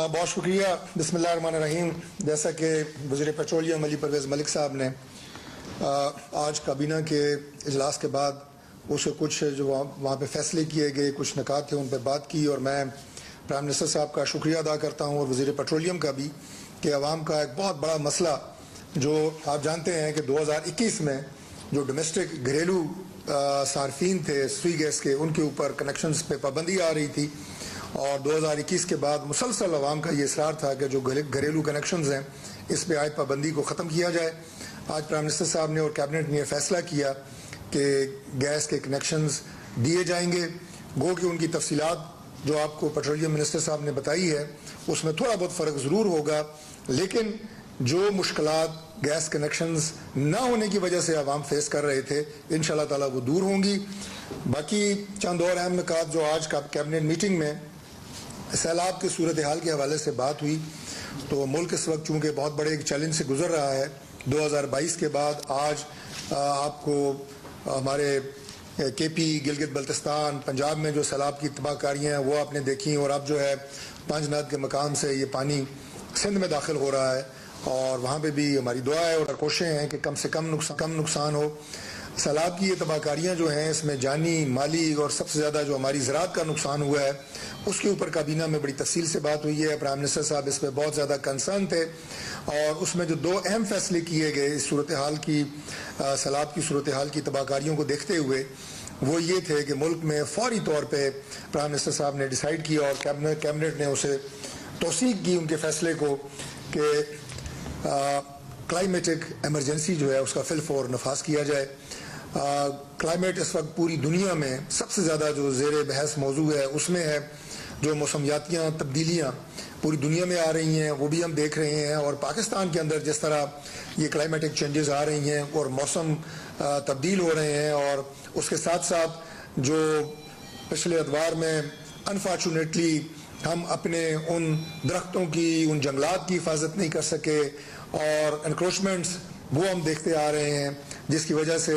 बहुत शुक्रिया। बिस्मिल्लाहिर्रहमानिर्रहीम। जैसा कि वज़ीर पेट्रोलियम अली परवेज़ मलिक साहब ने आज काबीना के इजलास के बाद उसे कुछ जो वहाँ पे फ़ैसले किए गए कुछ निकात थे उन पर बात की, और मैं प्राइम मिनिस्टर साहब का शुक्रिया अदा करता हूँ और वज़ीर पेट्रोलियम का भी कि अवाम का एक बहुत बड़ा मसला जो आप जानते हैं कि 2021 में जो डोमेस्टिक घरेलू सार्फिन थे सुई गैस के, उनके ऊपर कनेक्शंस पे पाबंदी आ रही थी, और 2021 के बाद मुसलसल अवाम का ये इसरार था कि जो घरेलू कनेक्शंस हैं इस पे आयद पाबंदी को ख़त्म किया जाए। आज प्राइम मिनिस्टर साहब ने और कैबिनेट ने यह फ़ैसला किया कि गैस के कनेक्शंस दिए जाएंगे। गो कि उनकी तफसीलात जो आपको पेट्रोलियम मिनिस्टर साहब ने बताई है उसमें थोड़ा बहुत फ़र्क ज़रूर होगा, लेकिन जो मुश्किलात गैस कनेक्शंस ना होने की वजह से अवाम फेस कर रहे थे इंशाअल्लाह ताला वो दूर होंगी। बाकी चंद और अहम निकात जो आज कैबिनेट मीटिंग में सैलाब की सूरत हाल के हवाले से बात हुई, तो मुल्क इस वक्त चूँकि बहुत बड़े एक चैलेंज से गुजर रहा है। 2022 के बाद आज आपको हमारे केपी, गिलगित बल्तिस्तान, पंजाब में जो सैलाब की तबाहकारियाँ हैं वो आपने देखी, और अब जो है पंजनाद के मकाम से ये पानी सिंध में दाखिल हो रहा है, और वहाँ पे भी हमारी दुआ है और कोशिशें हैं कि कम से कम नुकसान हो। सैलाब की ये तबाहकारियाँ जो हैं इसमें जानी, माली और सबसे ज़्यादा जो हमारी ज़राअत का नुकसान हुआ है उसके ऊपर काबीना में बड़ी तफसील से बात हुई है। प्राइम मिनिस्टर साहब इस पर बहुत ज़्यादा कंसर्न थे, और उसमें जो दो अहम फैसले किए गए इस सूरत हाल की सैलाब की सूरत हाल की तबाहकारियों को देखते हुए वो ये थे कि मुल्क में फौरी तौर पर प्राइम मिनिस्टर साहब ने डिसाइड किया और कैबिनेट ने उसे तौसीक की उनके फैसले को कि क्लाइमेटिक एमरजेंसी जो है उसका फिलफौर नफाज किया जाए। क्लाइमेट इस वक्त पूरी दुनिया में सबसे ज़्यादा जो ज़ेर बहस मौजू है उसमें है जो मौसमियातियाँ तब्दीलियाँ पूरी दुनिया में आ रही हैं वो भी हम देख रहे हैं, और पाकिस्तान के अंदर जिस तरह ये क्लाइमेटिक चेंजेस आ रही हैं और मौसम तब्दील हो रहे हैं, और उसके साथ साथ जो पिछले अदवार में अनफॉर्चुनेटली हम अपने उन दरख्तों की, उन जंगलात की हिफाजत नहीं कर सके, और एनक्रोचमेंट्स वो हम देखते आ रहे हैं जिसकी वजह से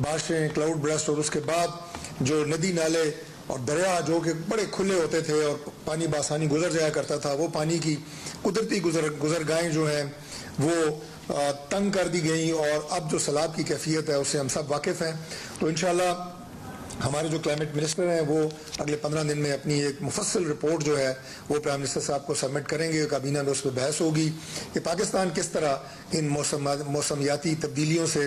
बारिशें, क्लाउड बर्स्ट, और उसके बाद जो नदी नाले और दरिया जो कि बड़े खुले होते थे और पानी बासानी गुजर जाया करता था, वो पानी की कुदरती गुजरगाहें जो हैं वो तंग कर दी गई, और अब जो सैलाब की कैफियत है उससे हम सब वाकिफ़ हैं। तो इंशाअल्लाह हमारे जो क्लाइमेट मिनिस्टर हैं वो अगले 15 दिन में अपनी एक मुफस्सल रिपोर्ट जो है वो प्राइम मिनिस्टर साहब को सबमिट करेंगे। काबीना में उस पर बहस होगी कि पाकिस्तान किस तरह इन मौसमियाती तब्दीलियों से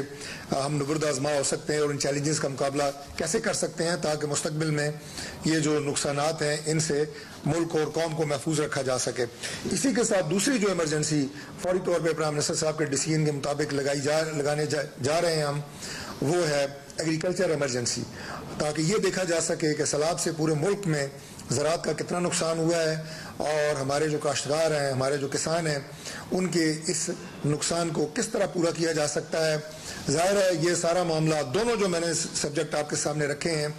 हम नुबर्द आज़मा हो सकते हैं और इन चैलेंजेस का मुकाबला कैसे कर सकते हैं ताकि मुस्तकबिल में ये जो नुकसानात हैं इनसे मुल्क और कौम को महफूज रखा जा सके। इसी के साथ दूसरी जो इमरजेंसी फौरी तौर पर प्राइम मिनिस्टर साहब के डिसीजन के मुताबिक लगाने जा रहे हैं हम, वो है एग्रीकल्चर इमरजेंसी, ताकि ये देखा जा सके कि सैलाब से पूरे मुल्क में ज़राअत का कितना नुकसान हुआ है, और हमारे जो काश्तकार हैं, हमारे जो किसान हैं, उनके इस नुकसान को किस तरह पूरा किया जा सकता है। ज़ाहिर है ये सारा मामला दोनों जो मैंने सब्जेक्ट आपके सामने रखे हैं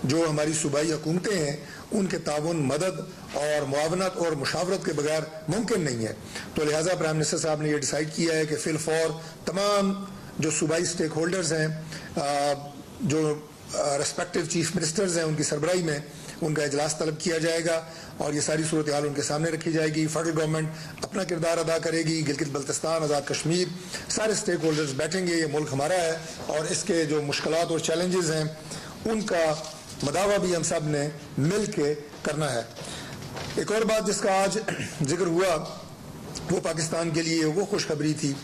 जो हमारी सूबाई हुकूमतें हैं उनके ताउन, मदद और मुआवनत और मुशावरत के बगैर मुमकिन नहीं है। तो लिहाजा प्राइम मिनिस्टर साहब ने यह डिसाइड किया है कि फिलफौर तमाम जो सूबाई स्टेक होल्डर्स हैं, जो रेस्पेक्टिव चीफ मिनिस्टर्स हैं, उनकी सरबराही में उनका इजलास तलब किया जाएगा और ये सारी सूरत हाल उनके सामने रखी जाएगी। फेडरल गवर्नमेंट अपना किरदार अदा करेगी, गिलगित बल्तिस्तान, आज़ाद कश्मीर, सारे स्टेक होल्डर्स बैठेंगे। ये मुल्क हमारा है और इसके जो मुश्किलात और चैलेंजेस हैं उनका मदावा भी हम सब ने मिल के करना है। एक और बात जिसका आज जिक्र हुआ वो पाकिस्तान के लिए वो खुशखबरी थी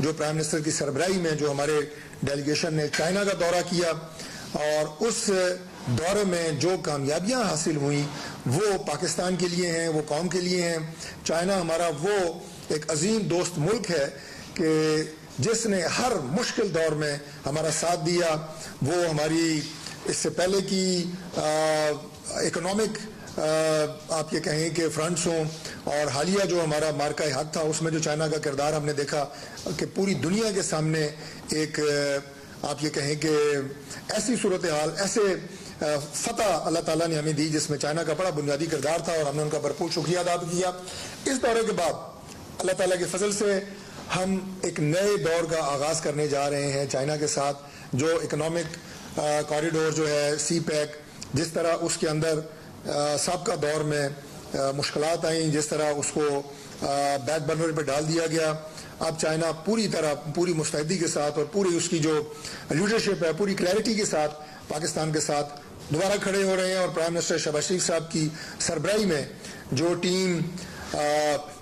जो प्राइम मिनिस्टर की सरबराही में जो हमारे डेलीगेशन ने चाइना का दौरा किया, और उस दौरे में जो कामयाबियां हासिल हुई वो पाकिस्तान के लिए हैं, वो कौम के लिए हैं। चाइना हमारा वो एक अजीम दोस्त मुल्क है कि जिसने हर मुश्किल दौर में हमारा साथ दिया। वो हमारी इससे पहले की इकोनॉमिक आप ये कहें कि फ्रंट्स हों और हालिया जो हमारा मार्का हक था उसमें जो चाइना का किरदार हमने देखा कि पूरी दुनिया के सामने एक आप ये कहें कि ऐसी सूरत हाल, ऐसे फतह अल्लाह ताला ने हमें दी जिसमें चाइना का बड़ा बुनियादी किरदार था और हमने उनका भरपूर शुक्रिया अदा किया। इस दौरे के बाद अल्लाह ताला के फजल से हम एक नए दौर का आगाज़ करने जा रहे हैं चाइना के साथ। जो इकोनॉमिक कॉरिडोर जो है सी पैक, जिस तरह उसके अंदर साबका दौर में मुश्किलात आई, जिस तरह उसको बैक बर्नर पे डाल दिया गया, अब चाइना पूरी तरह पूरी मुस्तैदी के साथ और पूरी उसकी जो लीडरशिप है पूरी क्लैरिटी के साथ पाकिस्तान के साथ दोबारा खड़े हो रहे हैं। और प्राइम मिनिस्टर शहबाज शरीफ साहब की सरबराही में जो टीम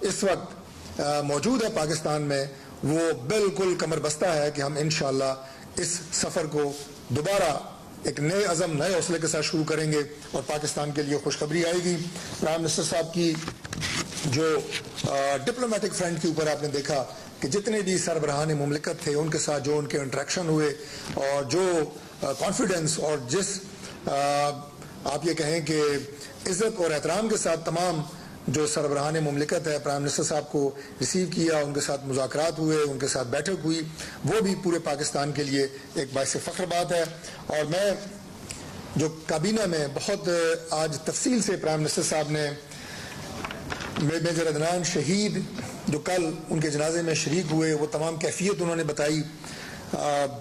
इस वक्त मौजूद है पाकिस्तान में, वो बिल्कुल कमर बस्ता है कि हम इंशाअल्लाह इस सफ़र को दोबारा एक नए अज़म नए हौसले के साथ शुरू करेंगे और पाकिस्तान के लिए खुशखबरी आएगी। प्राइम मिनिस्टर साहब की जो डिप्लोमेटिक फ्रंट के ऊपर आपने देखा कि जितने भी सरबराहान मुमलिकत थे उनके साथ जो उनके इंटरेक्शन हुए और जो कॉन्फिडेंस और जिस आप ये कहें कि इज़्ज़त और एहतराम के साथ तमाम जो सरबराहान मुमलिकत है प्राइम मिनिस्टर साहब को रिसीव किया, उनके साथ मुज़ाकरात हुए, उनके साथ बैठक हुई, वो भी पूरे पाकिस्तान के लिए एक बाइस फ़ख्र बात है। और मैं जो काबीना में बहुत आज तफसील से प्राइम मिनिस्टर साहब ने मेजर अदनान शहीद जो कल उनके जनाजे में शरीक हुए, वो तमाम कैफियत उन्होंने बताई,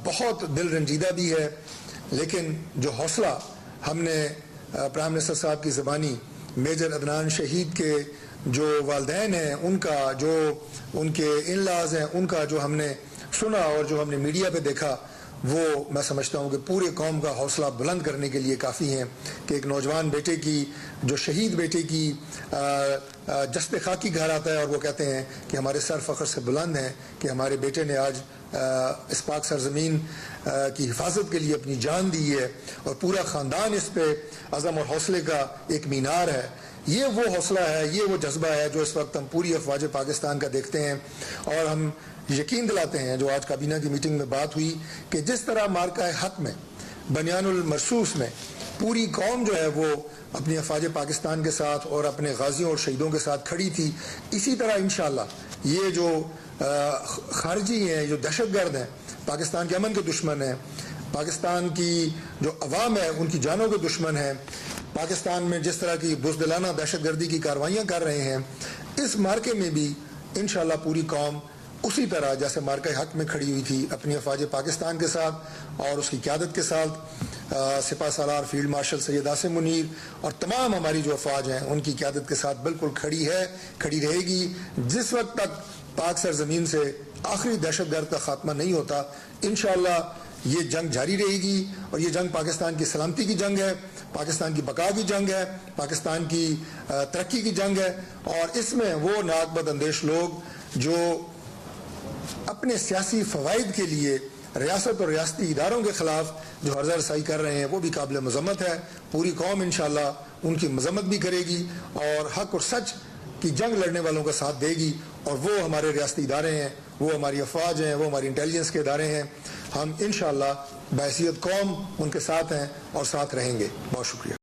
बहुत दिल रंजीदा भी है। लेकिन जो हौसला हमने प्राइम मिनिस्टर साहब की ज़बानी मेजर अदनान शहीद के जो वालदैन हैं उनका, जो उनके इन-लॉज हैं उनका जो हमने सुना और जो हमने मीडिया पे देखा, वो मैं समझता हूँ कि पूरे कौम का हौसला बुलंद करने के लिए काफ़ी हैं कि एक नौजवान बेटे की, जो शहीद बेटे की जस्ते खाकी घर आता है और वो कहते हैं कि हमारे सर फ़ख्र से बुलंद हैं कि हमारे बेटे ने आज इस पाक सरजमीन की हिफाजत के लिए अपनी जान दी है और पूरा ख़ानदान इस पे अज़म और हौसले का एक मीनार है। ये वो हौसला है, ये वो जज्बा है जो इस वक्त हम पूरी अफवाज पाकिस्तान का देखते हैं। और हम यकीन दिलाते हैं, जो आज काबीना की मीटिंग में बात हुई, कि जिस तरह मार्का हक में बनियानुल मरसूस में पूरी कौम जो है वो अपनी अफवाज पाकिस्तान के साथ और अपने गाजियों और शहीदों के साथ खड़ी थी, इसी तरह इंशाअल्लाह ये जो खारजी हैं, जो दहशतगर्द हैं, पाकिस्तान के अमन के दुश्मन हैं, पाकिस्तान की जो अवाम है उनकी जानों के दुश्मन हैं, पाकिस्तान में जिस तरह की बुज़दिलाना दहशतगर्दी की कार्रवाइयाँ कर रहे हैं, इस मार्के में भी इंशाअल्लाह पूरी कौम उसी तरह जैसे मार्के हक में खड़ी हुई थी अपनी अफवाज पाकिस्तान के साथ और उसकी क़यादत के साथ सिपा सालार फील्ड मार्शल सैयद आसिम मुनीर और तमाम हमारी जो अफवाज हैं उनकी क़यादत के साथ बिल्कुल खड़ी है, खड़ी रहेगी। जिस वक्त तक पाक सरजमीन से आखिरी दहशतगर्द का खात्मा नहीं होता, इंशाअल्लाह ये जंग जारी रहेगी। और ये जंग पाकिस्तान की सलामती की जंग है, पाकिस्तान की बका की जंग है, पाकिस्तान की तरक्की की जंग है। और इसमें वो नाकबद अंदेश लोग जो अपने सियासी फ़वाइद के लिए रियासत और रियासती इदारों के ख़िलाफ़ जो हर्ज़ा रसाई कर रहे हैं वो भी काबिल मज़म्मत है। पूरी कौम इंशाअल्लाह उनकी मज़म्मत भी करेगी और हक़ और सच की जंग लड़ने वालों का साथ देगी। और वो हमारे रियासती इदारे हैं, वो हमारी अफवाज हैं, वो हमारी इंटेलिजेंस के इदारे हैं। हम इंशाअल्लाह बहैसियत कौम उनके साथ हैं और साथ रहेंगे। बहुत शुक्रिया।